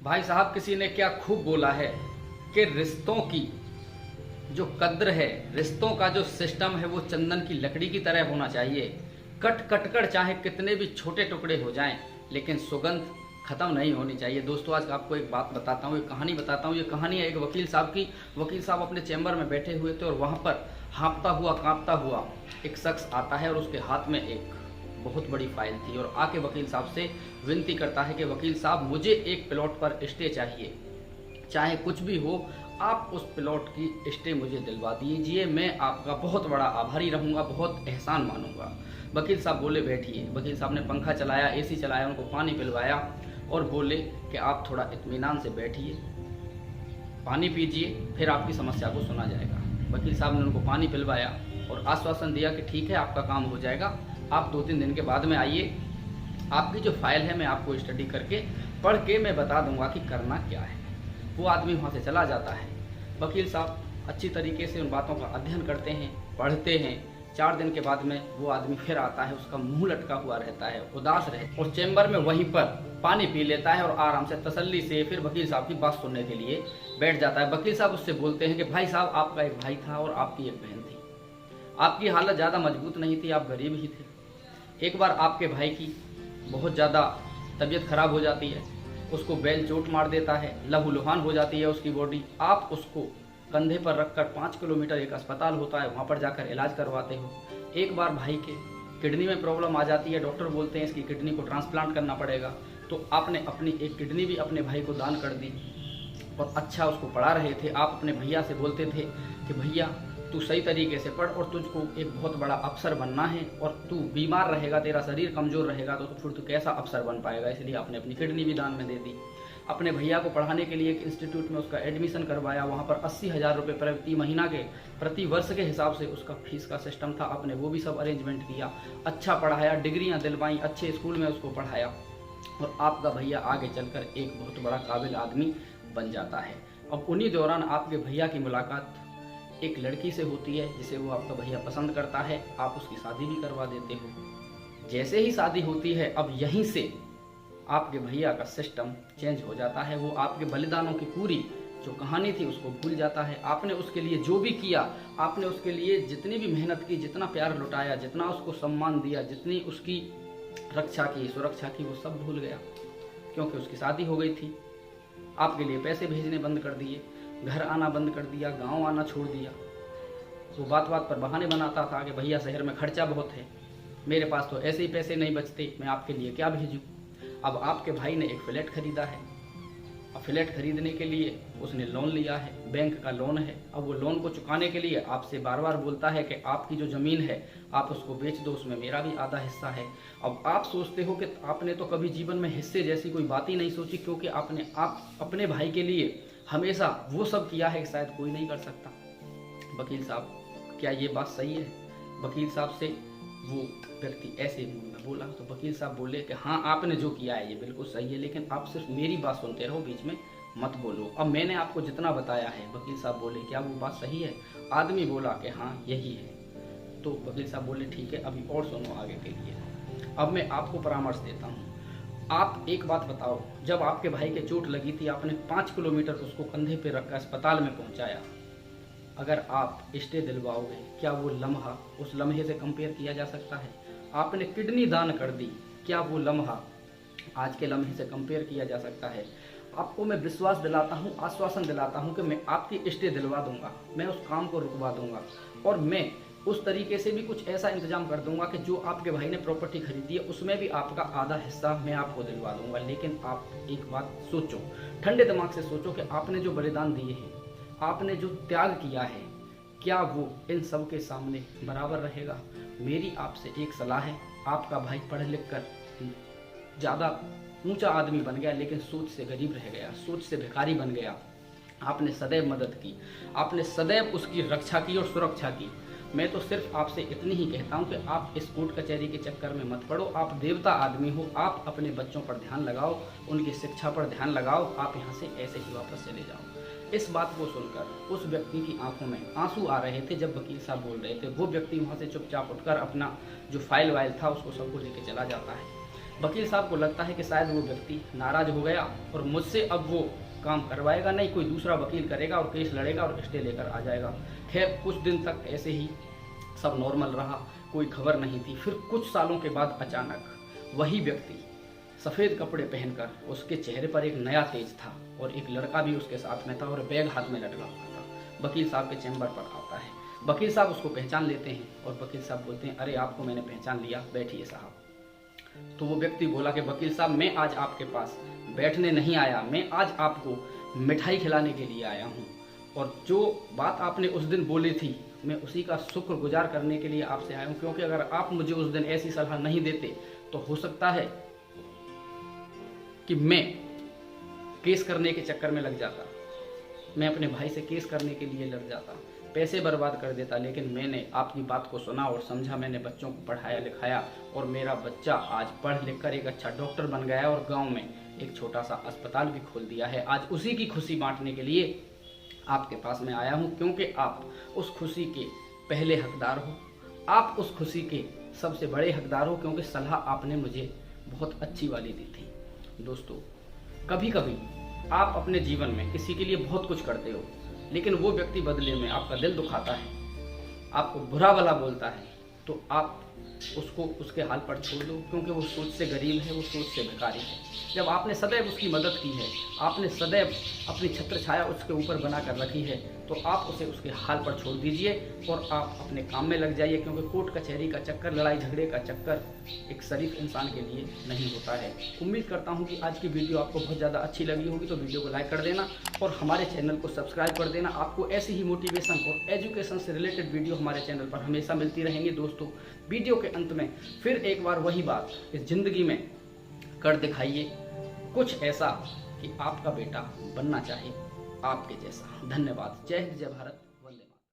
भाई साहब, किसी ने क्या खूब बोला है कि रिश्तों की जो कद्र है, रिश्तों का जो सिस्टम है वो चंदन की लकड़ी की तरह होना चाहिए। कट कट कर चाहे कितने भी छोटे टुकड़े हो जाएं, लेकिन सुगंध खत्म नहीं होनी चाहिए। दोस्तों, आज आपको एक बात बताता हूँ, एक कहानी बताता हूँ। ये कहानी है एक वकील साहब की। वकील साहब अपने चैम्बर में बैठे हुए थे और वहाँ पर हाँफता हुआ कांपता हुआ एक शख्स आता है और उसके हाथ में एक बहुत बड़ी फाइल थी और आके वकील साहब से विनती करता है कि वकील साहब, मुझे एक प्लॉट पर स्टे चाहिए, चाहे कुछ भी हो, आप उस प्लॉट की स्टे मुझे दिलवा दीजिए, मैं आपका बहुत बड़ा आभारी रहूँगा, बहुत एहसान मानूंगा। वकील साहब बोले बैठिए। वकील साहब ने पंखा चलाया, एसी चलाया, उनको पानी पिलवाया और बोले कि आप थोड़ा इत्मीनान से बैठिए, पानी पीजिए, फिर आपकी समस्या को सुना जाएगा। वकील साहब ने उनको पानी पिलवाया और आश्वासन दिया कि ठीक है, आपका काम हो जाएगा, आप 2-3 दिन के बाद में आइए, आपकी जो फाइल है मैं आपको स्टडी करके पढ़ के मैं बता दूंगा कि करना क्या है। वो आदमी वहाँ से चला जाता है। वकील साहब अच्छी तरीके से उन बातों का अध्ययन करते हैं, पढ़ते हैं। 4 दिन के बाद में वो आदमी फिर आता है, उसका मुंह लटका हुआ रहता है, उदास रहता है और चैम्बर में वहीं पर पानी पी लेता है और आराम से तसल्ली से फिर वकील साहब की बात सुनने के लिए बैठ जाता है। वकील साहब उससे बोलते हैं कि भाई साहब, आपका एक भाई था और आपकी एक बहन थी, आपकी हालत ज़्यादा मजबूत नहीं थी, आप गरीब ही थे। एक बार आपके भाई की बहुत ज़्यादा तबीयत खराब हो जाती है, उसको बैल चोट मार देता है, लहूलुहान हो जाती है उसकी बॉडी। आप उसको कंधे पर रखकर 5 किलोमीटर एक अस्पताल होता है, वहाँ पर जाकर इलाज करवाते हो। एक बार भाई के किडनी में प्रॉब्लम आ जाती है, डॉक्टर बोलते हैं इसकी किडनी को ट्रांसप्लांट करना पड़ेगा, तो आपने अपनी एक किडनी भी अपने भाई को दान कर दी और अच्छा उसको पढ़ा रहे थे। आप अपने भैया से बोलते थे कि भैया, तू सही तरीके से पढ़ और तुझको एक बहुत बड़ा अफसर बनना है, और तू बीमार रहेगा, तेरा शरीर कमज़ोर रहेगा तो फिर तू कैसा अफसर बन पाएगा। इसलिए आपने अपनी किडनी भी दान में दे दी। अपने भैया को पढ़ाने के लिए एक इंस्टीट्यूट में उसका एडमिशन करवाया, वहाँ पर 80,000 रुपये प्रति महीना के प्रति वर्ष के हिसाब से उसका फीस का सिस्टम था, आपने वो भी सब अरेंजमेंट किया, अच्छा पढ़ाया, डिग्रियाँ दिलवाई, अच्छे स्कूल में उसको पढ़ाया और आपका भैया आगे चलकर एक बहुत बड़ा काबिल आदमी बन जाता है। अब उन्हीं दौरान आपके भैया की मुलाकात एक लड़की से होती है जिसे वो आपका भैया पसंद करता है, आप उसकी शादी भी करवा देते हो। जैसे ही शादी होती है, अब यहीं से आपके भैया का सिस्टम चेंज हो जाता है। वो आपके बलिदानों की पूरी जो कहानी थी उसको भूल जाता है। आपने उसके लिए जो भी किया, आपने उसके लिए जितनी भी मेहनत की, जितना प्यार लुटाया, जितना उसको सम्मान दिया, जितनी उसकी रक्षा की, सुरक्षा की, वो सब भूल गया, क्योंकि उसकी शादी हो गई थी। आपके लिए पैसे भेजने बंद कर दिए, घर आना बंद कर दिया, गांव आना छोड़ दिया। वो बात बात पर बहाने बनाता था कि भैया शहर में खर्चा बहुत है, मेरे पास तो ऐसे ही पैसे नहीं बचते, मैं आपके लिए क्या भेजूं। अब आपके भाई ने एक फ्लैट खरीदा है। अब फ्लैट खरीदने के लिए उसने लोन लिया है, बैंक का लोन है। अब वो लोन को चुकाने के लिए आपसे बार बार बोलता है कि आपकी जो ज़मीन है आप उसको बेच दो, उसमें मेरा भी आधा हिस्सा है। अब आप सोचते हो कि आपने तो कभी जीवन में हिस्से जैसी कोई बात ही नहीं सोची, क्योंकि आप अपने भाई के लिए हमेशा वो सब किया है शायद कोई नहीं कर सकता। वकील साहब, क्या ये बात सही है? वकील साहब से वो व्यक्ति ऐसे मुंह में बोला तो वकील साहब बोले कि हाँ, आपने जो किया है ये बिल्कुल सही है, लेकिन आप सिर्फ मेरी बात सुनते रहो, बीच में मत बोलो। अब मैंने आपको जितना बताया है, वकील साहब बोले, क्या वो बात सही है? आदमी बोला कि हाँ यही है। तो वकील साहब बोले ठीक है, अभी और सुनो आगे के लिए। अब मैं आपको परामर्श देता हूँ। आप एक बात बताओ, जब आपके भाई के चोट लगी थी, आपने 5 किलोमीटर उसको कंधे पे रखकर अस्पताल में पहुंचाया। अगर आप स्टे दिलवाओगे, क्या वो लम्हा उस लम्हे से कंपेयर किया जा सकता है? आपने किडनी दान कर दी, क्या वो लम्हा आज के लम्हे से कंपेयर किया जा सकता है? आपको मैं विश्वास दिलाता हूँ, आश्वासन दिलाता हूँ कि मैं आपकी स्टे दिलवा दूंगा, मैं उस काम को रुकवा दूंगा और मैं उस तरीके से भी कुछ ऐसा इंतजाम कर दूंगा कि जो आपके भाई ने प्रॉपर्टी खरीदी है उसमें भी आपका आधा हिस्सा मैं आपको दिलवा दूंगा। लेकिन आप एक बात सोचो, ठंडे दिमाग से सोचो कि आपने जो बलिदान दिए हैं, आपने जो त्याग किया है, क्या वो इन सब के सामने बराबर रहेगा? मेरी आपसे एक सलाह है, आपका भाई पढ़ लिख कर ज़्यादा ऊंचा आदमी बन गया, लेकिन सोच से गरीब रह गया, सोच से भिखारी बन गया। आपने सदैव मदद की, आपने सदैव उसकी रक्षा की और सुरक्षा की। मैं तो सिर्फ आपसे इतनी ही कहता हूँ कि आप इस कोर्ट कचहरी के चक्कर में मत पड़ो। आप देवता आदमी हो, आप अपने बच्चों पर ध्यान लगाओ, उनकी शिक्षा पर ध्यान लगाओ, आप यहाँ से ऐसे ही वापस चले जाओ। इस बात को सुनकर उस व्यक्ति की आंखों में आंसू आ रहे थे जब वकील साहब बोल रहे थे। वो व्यक्ति वहाँ से चुपचाप उठकर अपना जो फाइल वाइल था उसको सबको लेके चला जाता है। वकील साहब को लगता है कि शायद वो व्यक्ति नाराज हो गया और मुझसे अब वो काम करवाएगा नहीं, कोई दूसरा वकील करेगा और केस लड़ेगा और स्टे लेकर आ जाएगा। खैर कुछ दिन तक ऐसे ही सब नॉर्मल रहा, कोई खबर नहीं थी। फिर कुछ सालों के बाद अचानक वही व्यक्ति सफ़ेद कपड़े पहनकर, उसके चेहरे पर एक नया तेज था और एक लड़का भी उसके साथ में था और बैग हाथ में लटका हुआ था, वकील साहब के चैम्बर पर आता है। वकील साहब उसको पहचान लेते हैं और वकील साहब बोलते हैं, अरे आपको मैंने पहचान लिया, बैठिए साहब। तो वो व्यक्ति बोला कि वकील साहब मैं आज आपके पास बैठने नहीं आया, मैं आज आपको मिठाई खिलाने के लिए आया हूँ और जो बात आपने उस दिन बोली थी मैं उसी का शुक्रगुजार करने के लिए आपसे आया हूँ, क्योंकि अगर आप मुझे उस दिन ऐसी सलाह नहीं देते तो हो सकता है कि मैं केस करने के चक्कर में लग जाता, मैं अपने भाई से केस करने के लिए लड़ जाता, पैसे बर्बाद कर देता। लेकिन मैंने आपकी बात को सुना और समझा, मैंने बच्चों को पढ़ाया लिखाया और मेरा बच्चा आज पढ़ लिख कर एक अच्छा डॉक्टर बन गया और गांव में एक छोटा सा अस्पताल भी खोल दिया है। आज उसी की खुशी बांटने के लिए आपके पास में आया हूं, क्योंकि आप उस खुशी के पहले हकदार हो, आप उस खुशी के सबसे बड़े हकदार हो, क्योंकि सलाह आपने मुझे बहुत अच्छी वाली दी थी। दोस्तों, कभी कभी आप अपने जीवन में किसी के लिए बहुत कुछ करते हो, लेकिन वो व्यक्ति बदले में आपका दिल दुखाता है, आपको बुरा भला बोलता है, तो आप उसको उसके हाल पर छोड़ दो, क्योंकि वो सोच से गरीब है, वो सोच से भिखारी है। जब आपने सदैव उसकी मदद की है, आपने सदैव अपनी छत्र छाया उसके ऊपर बना कर रखी है, तो आप उसे उसके हाल पर छोड़ दीजिए और आप अपने काम में लग जाइए, क्योंकि कोर्ट कचहरी का चक्कर, लड़ाई झगड़े का चक्कर एक शरीफ इंसान के लिए नहीं होता है। उम्मीद करता हूँ कि आज की वीडियो आपको बहुत ज़्यादा अच्छी लगी होगी, तो वीडियो को लाइक कर देना और हमारे चैनल को सब्सक्राइब कर देना। आपको ऐसी ही मोटिवेशन और एजुकेशन से रिलेटेड वीडियो हमारे चैनल पर हमेशा मिलती रहेंगी। दोस्तों, वीडियो के अंत में फिर एक बार वही बात, इस जिंदगी में कर दिखाइए कुछ ऐसा कि आपका बेटा बनना चाहे आपके जैसा। धन्यवाद। जय हिंद, जय भारत।